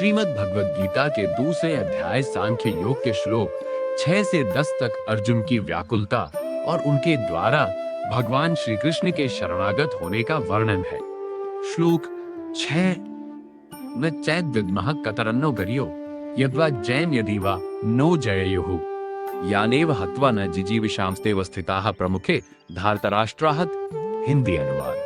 श्रीमद् भगवद गीता के दूसरे अध्याय सांख्य योग के श्लोक 6 से 10 तक अर्जुन की व्याकुलता और उनके द्वारा भगवान श्री कृष्ण के शरणागत होने का वर्णन है। श्लोक 6 न चैद विद्मः कतरन्नो गरियो यद्वा जैम यदीवा नो जययुः यानेव हत्वा न जिजीविषांस्ते वस्थिताः प्रमुखे धार्तराष्ट्राः। हिंदी अनुवाद।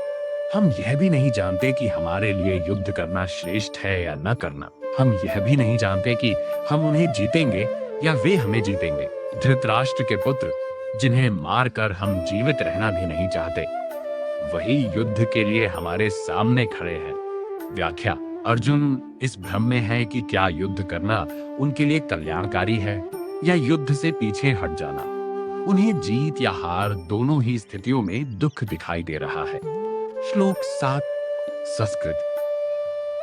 हम यह भी नहीं जानते कि हमारे लिए युद्ध करना श्रेष्ठ है या न करना। हम यह भी नहीं जानते कि हम उन्हें जीतेंगे या वे हमें जीतेंगे। धृतराष्ट्र के पुत्र जिन्हें मारकर हम जीवित रहना भी नहीं चाहते, वही युद्ध के लिए हमारे सामने खड़े हैं। व्याख्या। अर्जुन इस भ्रम में है कि क्या युद्ध करना उनके लिए कल्याणकारी है या युद्ध से पीछे हट जाना। उन्हें जीत या हार दोनों ही स्थितियों में दुख दिखाई दे रहा है। श्लोक 7 संस्कृत।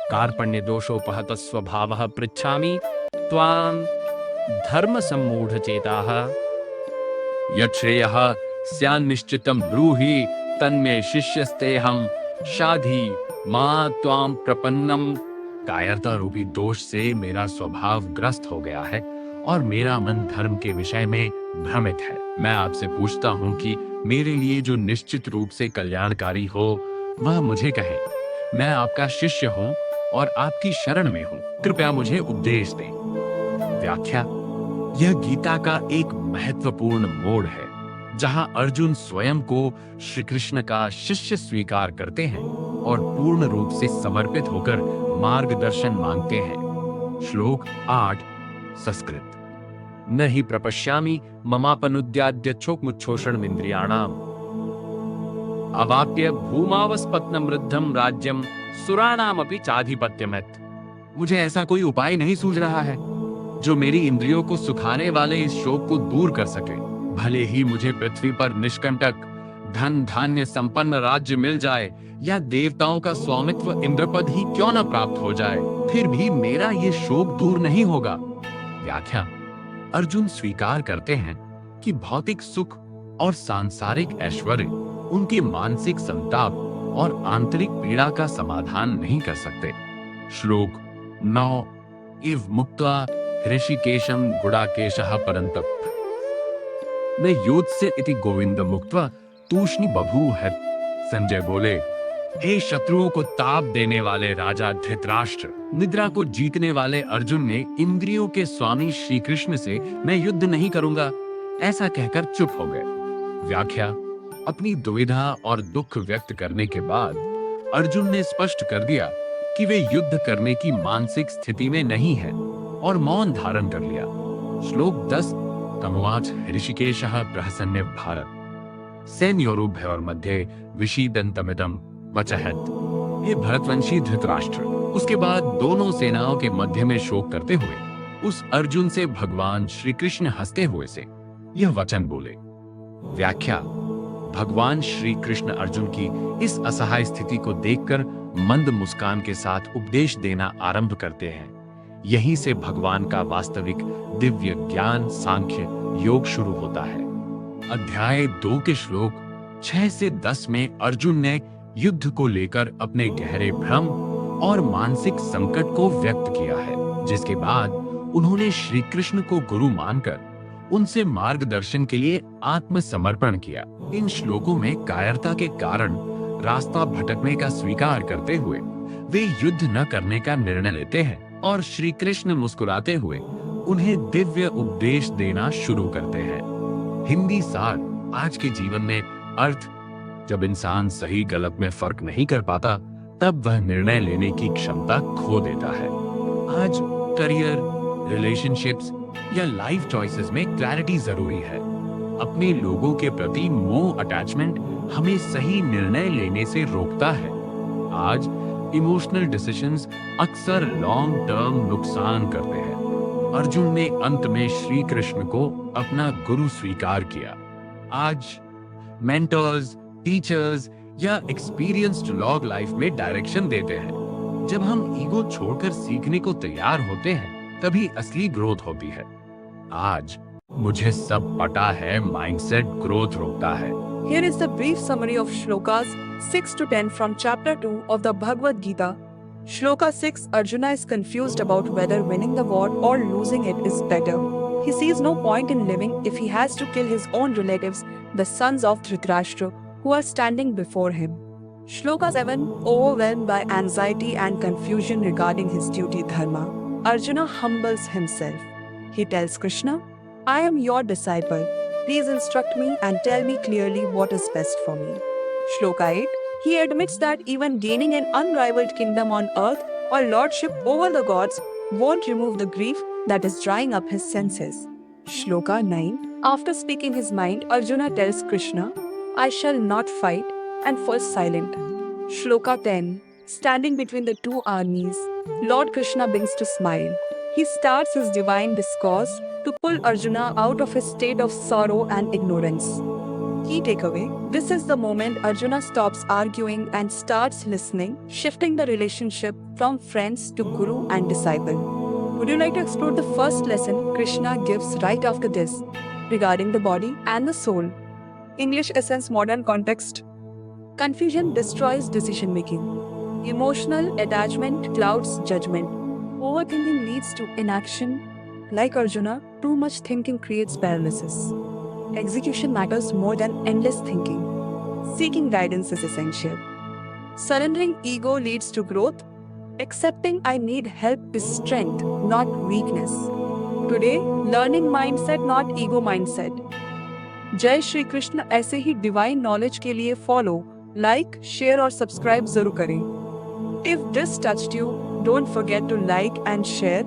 कार्पण्य दोषोपहत स्वभावः पृच्छामि त्वां धर्म सम्मूढ़ चेताः यच्छ्रेयः स्यान्निश्चितं ब्रूहि तन्मे शिष्यस्तेऽहं शाधि मां त्वां प्रपन्नम। कायरता रूपी दोष से मेरा स्वभाव ग्रस्त हो गया है और मेरा मन धर्म के विषय में भ्रमित है। मैं आपसे पूछता हूं कि मेरे लिए जो निश्चित रूप से कल्याणकारी हो वह मुझे कहे। मैं आपका शिष्य हूं और आपकी शरण में हूं, कृपया मुझे उपदेश दें। व्याख्या। यह गीता का एक महत्वपूर्ण मोड़ है जहां अर्जुन स्वयं को श्री कृष्ण का शिष्य स्वीकार करते हैं और पूर्ण रूप से समर्पित होकर मार्गदर्शन मांगते हैं। श्लोक 8 संस्कृत। न हि प्रपश्यामि ममापनुद्याद्य चोकमुच्छोषणमिन्द्रियाणाम् अवाप्य भूमावस्पत्नम वृद्धम राज्यम सुराणामपि चाधिपत्यमेत। मुझे ऐसा कोई उपाय नहीं सूझ रहा है जो मेरी इंद्रियों को सुखाने वाले इस शोक को दूर कर सके। भले ही मुझे पृथ्वी पर निष्कंटक धन धान्य संपन्न राज्य मिल जाए या देवताओं का स्वामित्व इंद्रपद ही क्यों न प्राप्त हो जाए, फिर भी मेरा ये शोक दूर नहीं होगा। व्याख्या। अर्जुन स्वीकार करते हैं कि भौतिक सुख और सांसारिक ऐश्वर्य उनके मानसिक संताप और आंतरिक पीड़ा का समाधान नहीं कर सकते। श्लोक 9 इव मुक्त्वा ऋषिकेशम गुडाकेशः परन्तप न योत्स्य इति गोविंद मुक्त्वा तूष्णी बभूव। संजय बोले, हे शत्रुओं को ताप देने वाले राजा धृतराष्ट्र, निद्रा को जीतने वाले अर्जुन ने इंद्रियों के स्वामी श्री कृष्ण से मैं युद्ध नहीं करूंगा ऐसा कहकर चुप हो गए। व्याख्या। अपनी दुविधा और दुख व्यक्त करने के बाद अर्जुन ने स्पष्ट कर दिया कि वे युद्ध करने की मानसिक स्थिति में नहीं है और मौन धारण कर लिया। श्लोक 10 तमुवाच ऋषिकेशः प्रहसन्य भारत सैन्योरुभयोर मध्ये विषीदन्तमिदं वचहत। हे भरतवंशी धृतराष्ट्र, उसके बाद दोनों सेनाओं के मध्य में शोक करते हुए उस अर्जुन से भगवान श्री कृष्ण हंसते हुए से यह वचन बोले। व्याख्या। भगवान श्री कृष्ण अर्जुन की इस असहाय स्थिति को देखकर मंद मुस्कान के साथ उपदेश देना आरंभ करते हैं। यहीं से भगवान का वास्तविक दिव्य ज्ञान सांख्य योग शुरू होता है। अध्याय 2 के श्लोक 6 से 10 में अर्जुन ने युद्ध को लेकर अपने गहरे भ्रम और मानसिक संकट को व्यक्त किया है, जिसके बाद उन्होंने श्री कृष्ण को गुरु मानकर उनसे मार्गदर्शन के लिए आत्मसमर्पण किया। इन श्लोकों में कायरता के कारण रास्ता भटकने का स्वीकार करते हुए वे युद्ध न करने का निर्णय लेते हैं और श्री कृष्ण मुस्कुराते हुए उन्हें दिव्य उपदेश देना शुरू करते हैं। हिंदी सार। आज के जीवन में अर्थ। जब इंसान सही गलत में फर्क नहीं कर पाता तब वह निर्णय लेने की क्षमता खो देता है। आज करियर, रिलेशनशिप्स या लाइफ चॉइसेस में क्लैरिटी जरूरी है। अपने लोगों के प्रति मोह अटैचमेंट हमें सही निर्णय लेने से रोकता है। आज इमोशनल डिसीजंस अक्सर लॉन्ग टर्म नुकसान करते हैं। अर्जुन ने अंत में श्री कृष्ण को अपना गुरु स्वीकार किया। आज मेंटर्स, टीचर्स या एक्सपीरियंस्ड लॉग लाइफ में डायरेक्शन देते हैं। जब हम ईगो छोड़कर सीखने को तैयार होते हैं तभी असली ग्रोथ होती है। आज मुझे सब पता है माइंडसेट ग्रोथ रोकता है। Here is the brief summary of shlokas 6 to 10 from chapter 2 of the Bhagavad Gita. Shloka 6. Arjuna is confused about whether winning the war or losing it is better. He sees no point in living if he has to kill his own relatives, the sons of Dhritarashtra, who are standing before him. Shloka 7. Overwhelmed by anxiety and confusion regarding his duty dharma, Arjuna humbles himself. He tells Krishna, I am your disciple. Please instruct me and tell me clearly what is best for me. Shloka 8. He admits that even gaining an unrivaled kingdom on earth or lordship over the gods won't remove the grief that is drying up his senses. Shloka 9. After speaking his mind, Arjuna tells Krishna, I shall not fight, and falls silent. Shloka 10. Standing between the two armies, Lord Krishna begins to smile. He starts his divine discourse to pull Arjuna out of his state of sorrow and ignorance. Key takeaway: this is the moment Arjuna stops arguing and starts listening, shifting the relationship from friends to guru and disciple. Would you like to explore the first lesson Krishna gives right after this regarding the body and the soul? English Essence Modern Context. Confusion destroys decision making. Emotional attachment clouds judgment. Overthinking leads to inaction. Like Arjuna, too much thinking creates paralysis. Execution matters more than endless thinking. Seeking guidance is essential. Surrendering ego leads to growth. Accepting I need help is strength, not weakness. Today, learning mindset, not ego mindset. जय श्री कृष्ण। ऐसे ही divine knowledge के लिए follow, like, share और subscribe जरूर करें। If this touched you, don't forget to like and share